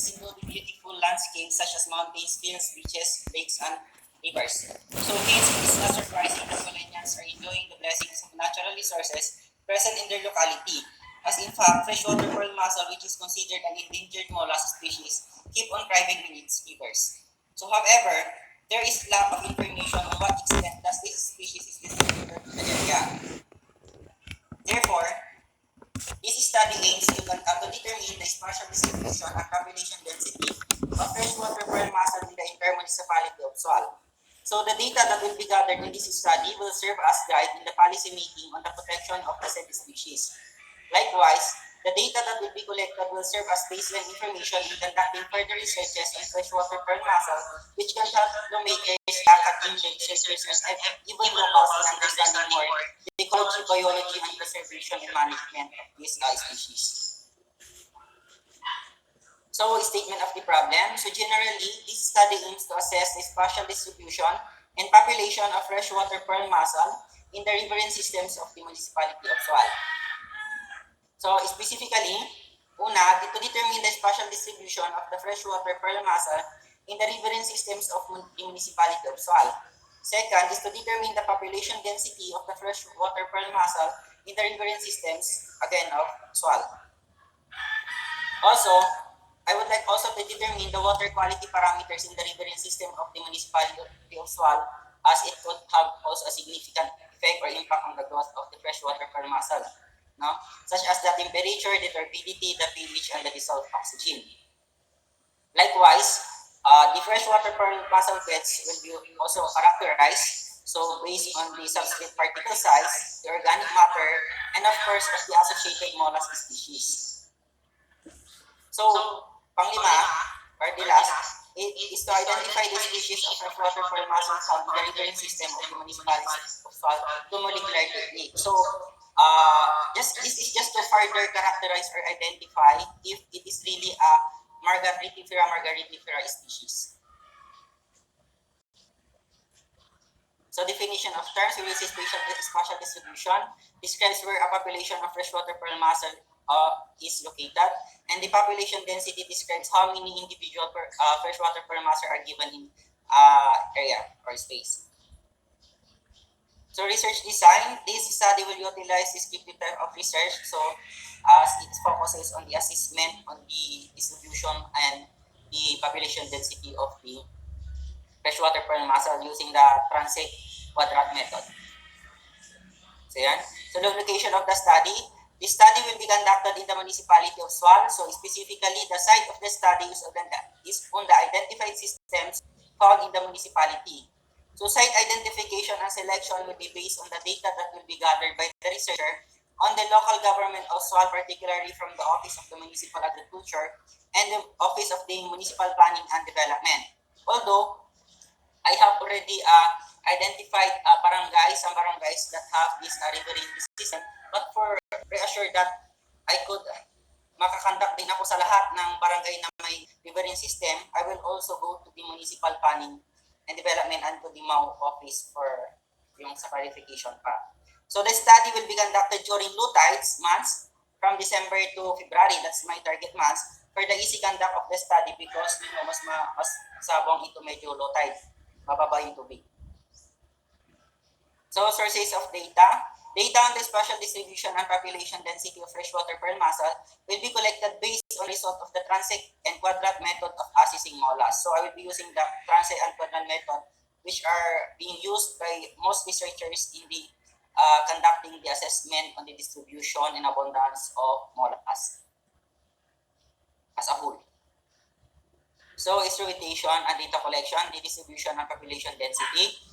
species include beautiful landscapes such as mountains, fields, beaches, lakes, and rivers. So hence, it is not surprising that Polanians are enjoying the blessings of natural resources present in their locality. As in fact, freshwater pearl mussel, which is considered an endangered mollusk species, keep on thriving in its rivers. So however, there is lack of information on what extent does this species is distributed to the area. Therefore, this study aims to determine the spatial distribution and population density of freshwater pearl mussel in the intermunicipality of Sual. So the data that will be gathered in this study will serve as guide in the policy making on the protection of the said species. Likewise, the data that will be collected will serve as baseline information in conducting further researches on freshwater pearl mussel, which can help lawmakers, academic researchers, and even locals in understanding more the ecology, biology, and conservation and management of these species. So, statement of the problem. So, generally, this study aims to assess the spatial distribution and population of freshwater pearl mussel in the riverine systems of the municipality of Sual. So, specifically, una, to determine the spatial distribution of the freshwater pearl mussel in the riverine systems of the municipality of Sual. Second is to determine the population density of the freshwater pearl mussel in the riverine systems, again, of Sual. Also, I would like also to determine the water quality parameters in the riverine system of the municipality of Sual, as it could have also a significant effect or impact on the growth of the freshwater pearl mussel, no? Such as the temperature, the turbidity, the pH, and the dissolved oxygen. Likewise, the freshwater pearl mussel beds will be also characterized, so based on the substrate particle size, the organic matter, and of course, of the associated mollusk species. So, panglima, or the last, it is to identify the species of freshwater pearl mussel found in the riverine system of the municipalities of Sual to molecular technique. So, this is just to further characterize or identify if it is really a margaritifera species. So, definition of terms, we will say spatial distribution describes where a population of freshwater pearl mussel is located, and the population density describes how many individual freshwater pearl mussel are given in area or space. So research design, this study will utilize descriptive type of research, so as it focuses on the assessment on the distribution and the population density of the freshwater pearl mussel using the transect quadrat method. So yan. So the location of the study, the study will be conducted in the municipality of Sual. So specifically, the site of the study is on the identified systems found in the municipality. So site identification and selection will be based on the data that will be gathered by the researcher on the local government of Sual, particularly from the Office of the Municipal Agriculture and the Office of the Municipal Planning and Development. Although, I have already identified some barangays that have this riverine system, but for reassure that I could makakandak din ako sa lahat ng barangay na may riverine system, I will also go to the Municipal Planning and Development and to the MAU office for yung sa clarification pa. So the study will be conducted during low tides months from December to February, that's my target months, for the easy conduct of the study because mas sabong ito medyo low tide, bababa yung tubig. So sources of data. Data on the spatial distribution and population density of freshwater pearl mussel will be collected based on result of the transect and quadrat method of assessing mollusks. So I will be using the transect and quadrat method, which are being used by most researchers in the conducting the assessment on the distribution and abundance of mollusks as a whole. So instrumentation and data collection, the distribution and population density.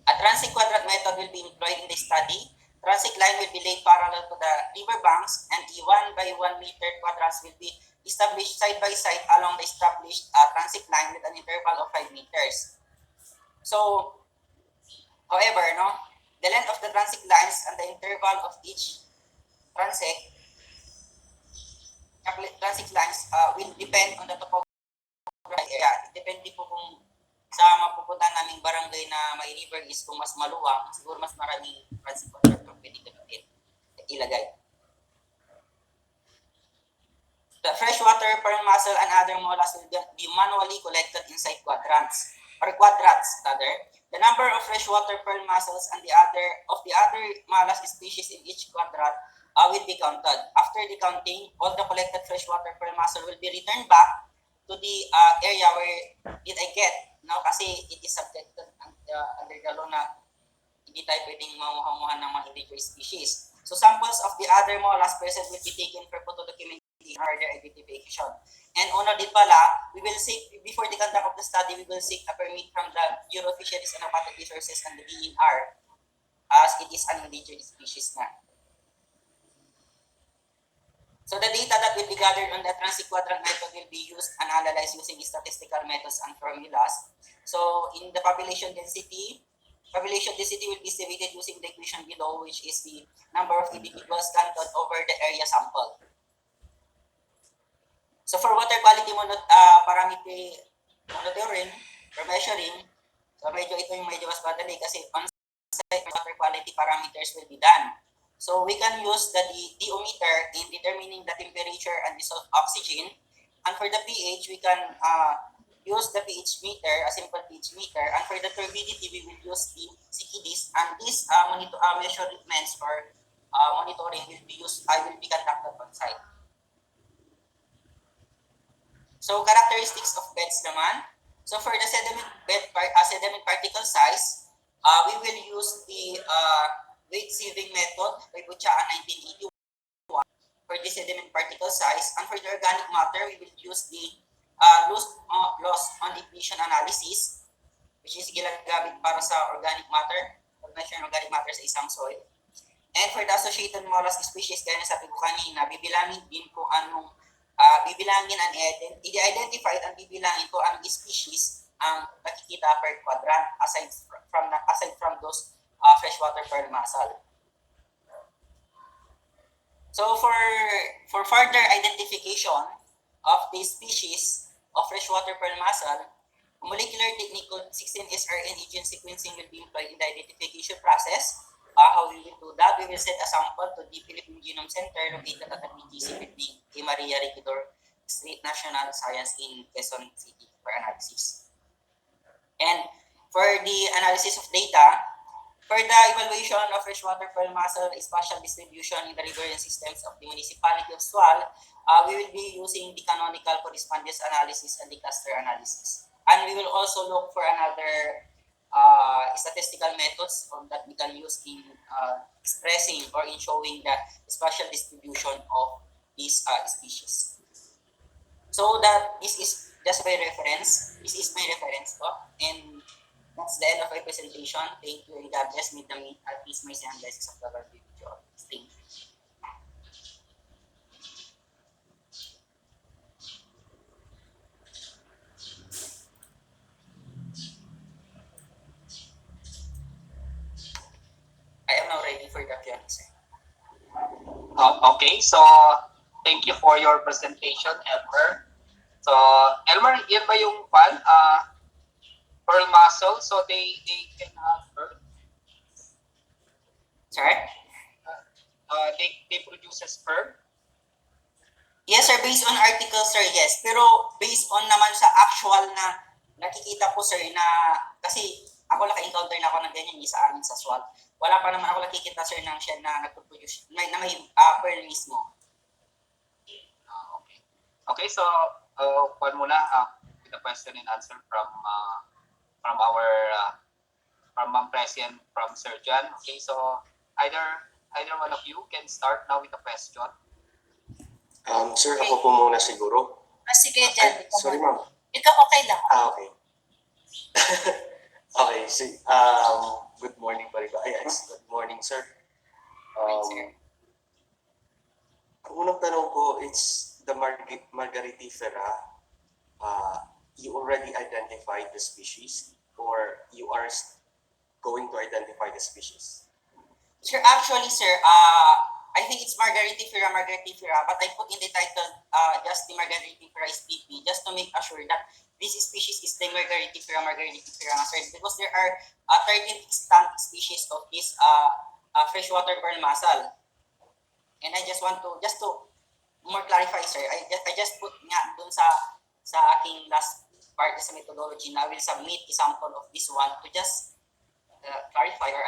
A transect quadrat method will be employed in the study. Transect line will be laid parallel to the river banks, and the 1 by 1 meter quadrants will be established side by side along the established transect line with an interval of 5 meters. So, however, the length of the transect lines and the interval of each transect lines will depend on the topographic area. Depende po kung sa mapupuntahan naming barangay na may river is kung mas maluwang, siguro mas maraming transect quadrat ang pwede ilagay. The freshwater pearl mussel and other mollusks will be manually collected inside quadrats rather. The number of freshwater pearl mussels and the other mollusk species in each quadrat will be counted. After the counting, all the collected freshwater pearl mussel will be returned back to the area where did I get. No, kasi it is subjected under the law na hindi tayo pwedeng mamuha ng mga endangered species. So samples of the other mollusks present will be taken for photo documentation or their identification. And una din pala, we will seek, before the conduct of the study, we will seek a permit from the Bureau of Fisheries and Aquatic Resources and the DNR as it is an endangered species na. So the data that will be gathered on the transit-quadrant method will be used and analyzed using statistical methods and formulas. So in the population density will be estimated using the equation below, which is the number of individuals counted over the area sample. So for water quality monitoring or measuring, so medyo mas madali kasi on-site water quality parameters will be done. So we can use the DO-meter in determining the temperature and dissolved oxygen. And for the pH, we can use the pH meter, a simple pH meter. And for the turbidity, we will use the CKDs. And these measurements or monitoring will be conducted on site. So characteristics of beds naman. So for the sediment particle size, we will use the weight sieving method by Buchaan 1981 for the sediment particle size. And for the organic matter, we will use the loss on emission analysis, which is ginagamit para sa organic matter, pag-measure ng organic matter sa isang soil. And for the associated mollusk species, kaya nasabi ko kanina, bibilangin din kung anong i-identify at bibilangin kung anong species ang nakikita per quadrant aside from those freshwater pearl mussel. So for further identification of the species of freshwater pearl mussel, molecular technique called 16S-RNA gene sequencing will be employed in the identification process. How we will do that? We will send a sample to the Philippine Genome Center located at the PGC building, A. Maria Regidor Street, National Science in Quezon City for analysis. And for the analysis of data, for the evaluation of freshwater pearl mussel spatial distribution in the riverian systems of the municipality of Sual, we will be using the canonical correspondence analysis and the cluster analysis. And we will also look for another statistical methods that we can use in expressing or in showing the spatial distribution of these species. So that this is just my reference. This is my reference po. And that's the end of my presentation. Thank you. And God bless me at least my and blessings of the Lord be with you all. Thank you. I am now ready for the Q&A. Okay, so thank you for your presentation, Elmer. So, Elmer, yan ba yung pearl mussel? So they can have pearl? Sorry? They produce sperm? Yes, sir. Based on article, sir, yes. Pero based on naman sa actual na nakikita ko, sir, na kasi ako naka-encounter na ako ng ganyan sa amin sa SWAT. Wala pa naman ako nakikita, sir, ng shell na nagpo-produce, na may pearl mismo. Okay. Okay, so one muna with a question and answer from Ma'am President, from Sir John. Okay, so either one of you can start now with a question. Sir, ako po muna siguro. Sige, Jan. Sorry, ma'am. Ikaw okay lang. Okay. Okay, good morning, Bariba. Yes, good morning, sir. Ang unang tanong ko, it's the Margaritifera. You already identified the species or you are going to identify the species? Sir, actually, sir, I think it's Margaritifera, but I put in the title just the Margaritifera spp just to make sure that this species is the Margaritifera, sir, because there are 13 extant species of this freshwater pearl mussel. And I just want to more clarify, sir, I just put nga dun sa aking last part sa methodology na I will submit a sample of this one to just clarify or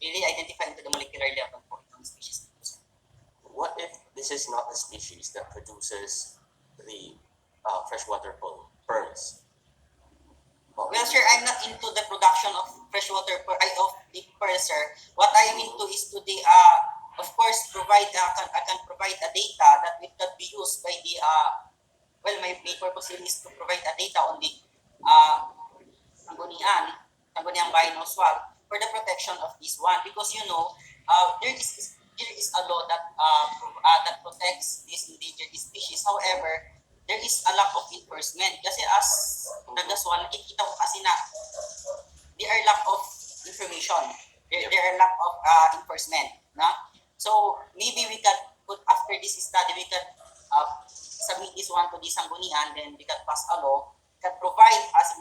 really identify into the molecular level po itong species. What if this is not the species that produces the freshwater pearls? Well, sir, I'm not into the production of freshwater of the pearl, sir. What I'm into is to the of course provide I can provide a data that it can be used by the well, my purpose here is to provide a data on the Sangguniang binoswal for the protection of this one, because there is a law that that protects this endangered species. However, there is a lack of enforcement kasi as nagaswan, nakikita ko kasi na there are lack of information. There are lack of enforcement. No? So maybe we can put after this study, we can submit this one to the Sanggunian, then we can pass a law, can provide us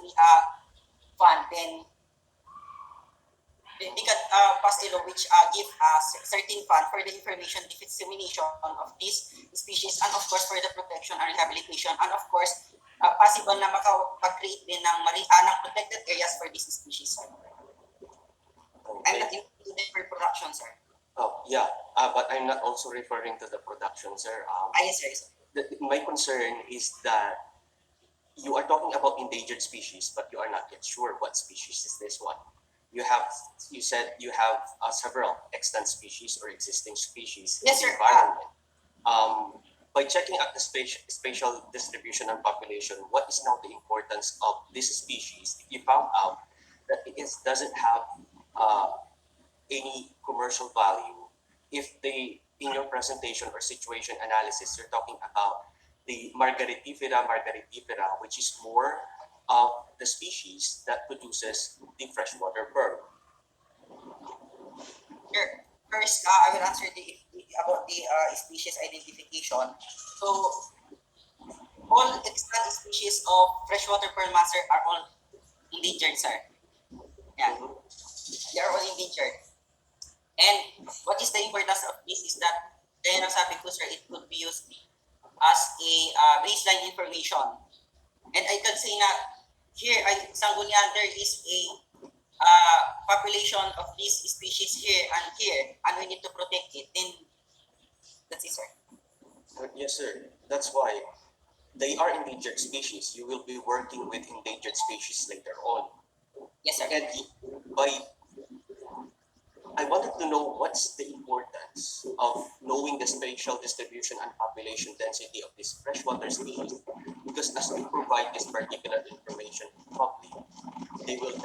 fund, then they can pass a law which give certain fund for the information dissemination of this species, and of course for the protection and rehabilitation, and of course possible na makapag-create din ng ng protected areas for this species, sir. I'm not into the production, sir. Oh, yeah, but I'm not also referring to the production, sir. Yes, sir. My concern is that you are talking about endangered species, but you are not yet sure what species is this one. You said you have several extant species or existing species Yes, in the sir. environment. By checking out the spatial distribution and population, what is now the importance of this species if you found out that it doesn't have any commercial value? If in your presentation or situation analysis, you're talking about the margaritifera, which is more of the species that produces the freshwater pearl. Sure. First, I will answer about the species identification. So, all extant species of freshwater pearl master are all endangered, sir. Yeah. They are all endangered. And what is the importance of this is that, kaya nasabi ko, sir, it could be used as a baseline information. And I can say na here, Sanggunian, there is a population of this species here, and we need to protect it. Then, that's it, sir. Yes, sir. That's why they are endangered species. You will be working with endangered species later on. Yes, sir. And I wanted to know what's the importance of knowing the spatial distribution and population density of this freshwater species, because as we provide this particular information to the public, they will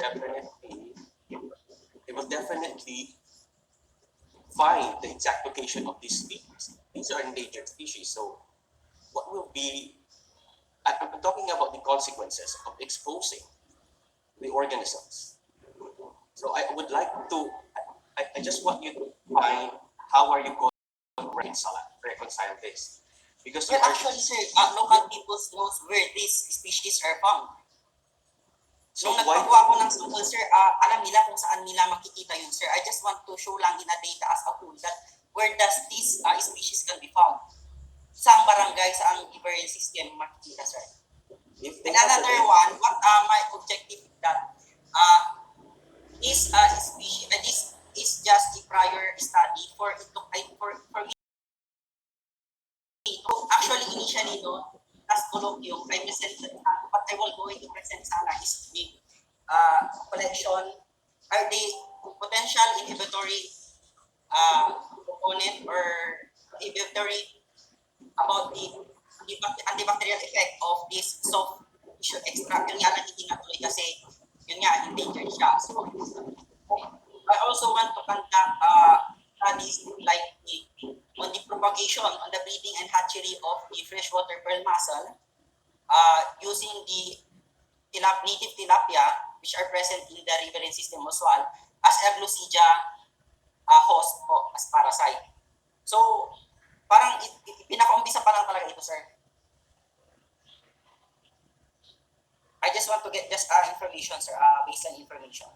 definitely find the exact location of these species. These are endangered species. So what will be, I'm talking about the consequences of exposing the organisms. So I would like to, I just want you to find how are you going to reconcile this. Because Well, actually, sir, local people knows where these species are found. So Nung why, nagpakuha ko ng sample, sir, alam nila kung saan nila makikita yun, sir. I just want to show lang in a data as a whole that where does this species can be found. Saang barangay, saang riverine system makikita, sir. if they And have another the, one, what my objective is that this species, this is just a prior study for it to for me. Actually, initially, no, as colloquium, I presented, what I will going to present sana is the collection, are the potential inhibitory component or inhibitory about the antibacterial effect of this soft tissue extract. Yun nga nakikinga tuloy kasi yun nga, endangered siya. So, I also want to conduct studies like on the propagation, on the breeding and hatchery of the freshwater pearl mussel using the native tilapia which are present in the riverine system as well as Euglossidia host po as parasite. So, parang pinaka-umpisa pa lang talaga ito, sir. I just want to get just information, sir, baseline information.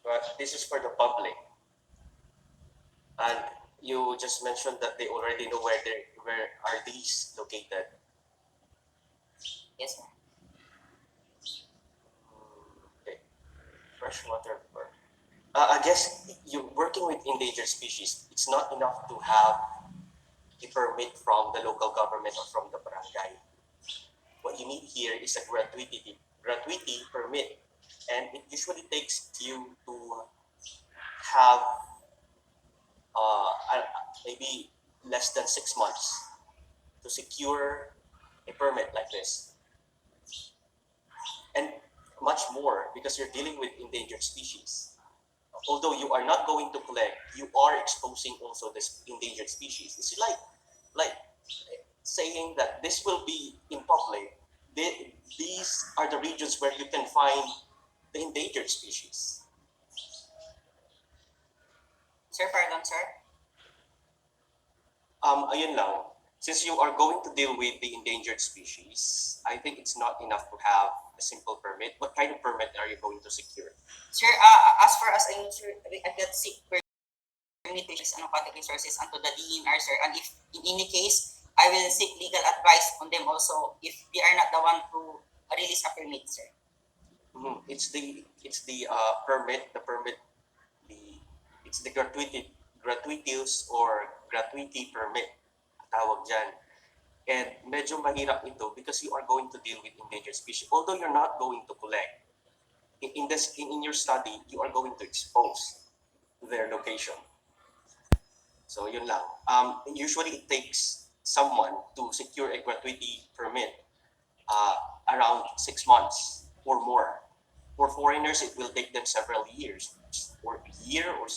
but this is for the public. And You just mentioned that they already know where are these located. Yes, sir. Okay. Freshwater bird. I guess you're working with endangered species. It's not enough to have a permit from the local government or from the barangay. What you need here is a gratuity permit, and it usually takes you to have maybe less than 6 months to secure a permit like this, and much more because you're dealing with endangered species. Although you are not going to collect, you are exposing also this endangered species. It's like saying that this will be in public. These are the regions where you can find the endangered species. Sir, pardon, sir. Ayun lang. Since you are going to deal with the endangered species, I think it's not enough to have a simple permit. What kind of permit are you going to secure? Sir, as far as I know, sir, I get seek permitations and aquatic resources unto the DNR, sir. And if in any case, I will seek legal advice on them also if they are not the one to release a permit, sir. It's the permit, the it's the gratuitous or gratuity permit tawag dyan. And medyo mahirap ito because you are going to deal with endangered species. Although you're not going to collect, in your study, you are going to expose their location. So yun lang. Usually it takes someone to secure a gratuity permit uh, around 6 months or more. For foreigners, it will take them several years, or a year or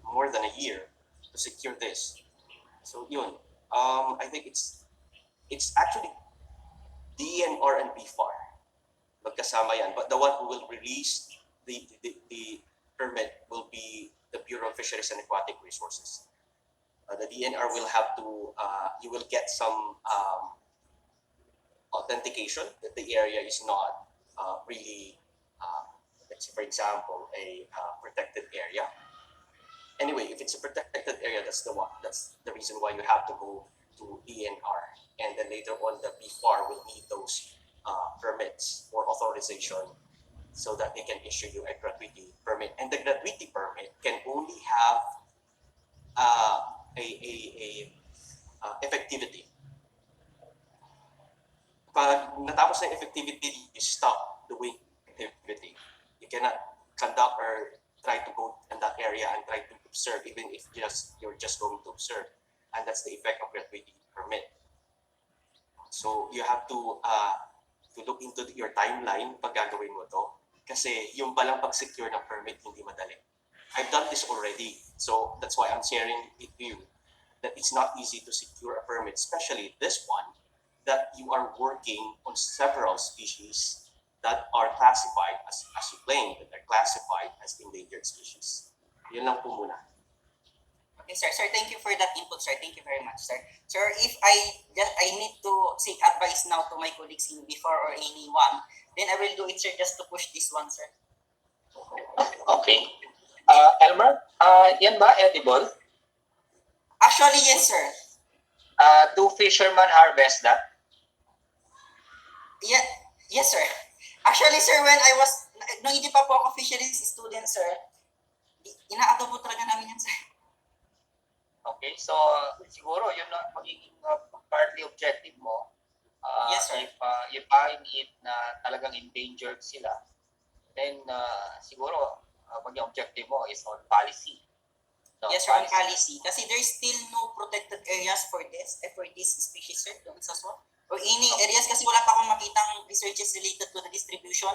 more than a year to secure this. So yun. I think it's actually DNR and BFAR. Magkasama yan. But the one who will release the permit will be the Bureau of Fisheries and Aquatic Resources. The DNR will have to, you will get some authentication that the area is not really, let's say for example, a protected area. Anyway, if it's a protected area, that's the reason why you have to go to DNR, and then later on the BFAR will need those permits or authorization so that they can issue you a gratuity permit. And the gratuity permit can only have a effectivity. Pag natapos na effectivity, you stop doing activity. You cannot conduct or try to go in that area and try to observe, even if you're just going to observe. And that's the effect of gratuity permit. So you have to look into your timeline pag gagawin mo to. Kasi yung palang pag-secure ng permit, hindi madali. I've done this already. So that's why I'm sharing it with you that it's not easy to secure a permit, especially this one, that you are working on several species that are classified, as you claim, that are classified as endangered species. Yun lang po muna. Okay, sir. Sir, thank you for that input, sir. Thank you very much, sir. Sir, if I need to seek advice now to my colleagues in before or anyone, then I will do it, sir, just to push this one, sir. Okay. Elmer, yan ba edible? Actually, yes, sir. Do fishermen harvest that? Yeah, yes, sir. Actually, sir, when I was, nung hindi pa po ako fisheries student, sir, inaadobo talaga namin yan, sir. Okay, so siguro yun na magiging partly objective mo. Yes, sir. If you find it na talagang endangered sila, then siguro maging objective mo is on policy. No, Yes, sir, on policy. Kasi there's still no protected areas for this species, sir, doon sa SWAT. Or any areas kasi wala pa akong makitang researches related to the distribution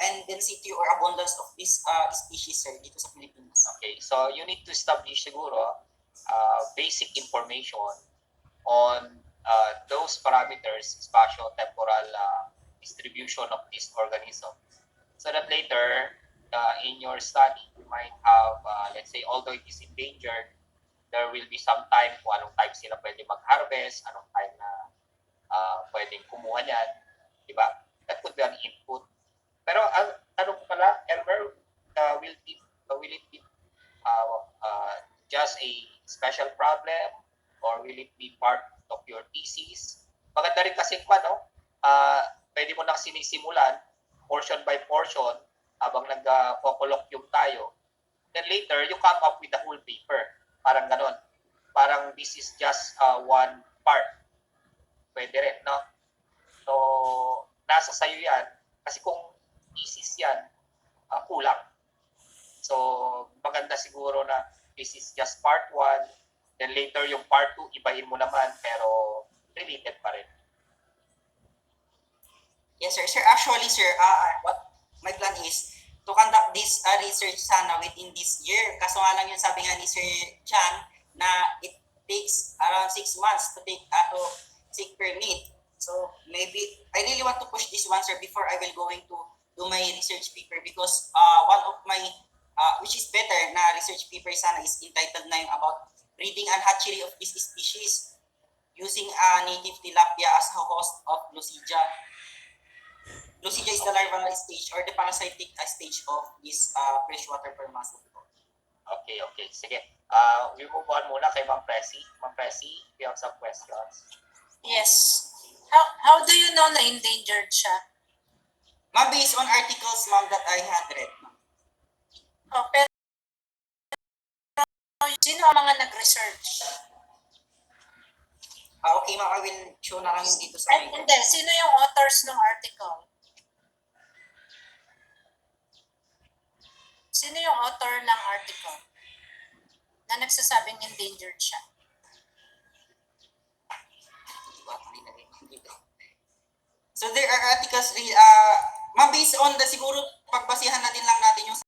and density or abundance of this species, sir, dito sa Pilipinas. Okay, so you need to establish siguro basic information on those parameters, spatio-temporal distribution of this organism. So that later, in your study, you might have, let's say, although it is endangered, there will be some time kung anong time sila pwede mag-harvest, anong time na pwedeng kumuha niyan, di ba? That could be an input. Pero ang tanong ko pala, Elmer, will it be just a special problem or will it be part of your thesis? Maganda rin kasi pa, no? Pwede mo nang sinisimulan portion by portion habang nag-colloquium tayo. Then later, you come up with the whole paper. Parang ganon. Parang this is just one part. Pwede rin, no? So, nasa sayo yan. Kasi kung thesis yan, kulang. So, maganda siguro na this is just part 1, then later yung part 2, ibahin mo naman, pero related pa rin. Yes, sir. Sir, actually, sir, what my plan is to conduct this research sana within this year. Kaso nga lang yun, sabi nga ni Sir Chan, na it takes around 6 months to take to seek permit. So maybe I really want to push this one, sir, before I will going to do my research paper because one of my which is better na research paper sana is entitled na yung about breeding and hatchery of this species using native tilapia as a host of Lucidia. Lucidia is the larval stage or the parasitic stage of this freshwater pearl mussel. Okay. Sige. We move on muna kay Ma'am Presi. Ma'am Presi, we have some questions. Yes. How do you know na endangered siya? Ma'am, based on articles, ma'am, that I had read. Oh, pero sino ang mga nag-research? Okay, ma'am, I will show na lang yung dito sa Ay, hindi. Sino yung authors ng article? Sino yung author ng article na nagsasabing endangered siya? So there are articles, ma'am, based on the siguro pagbasihan na din lang natin yung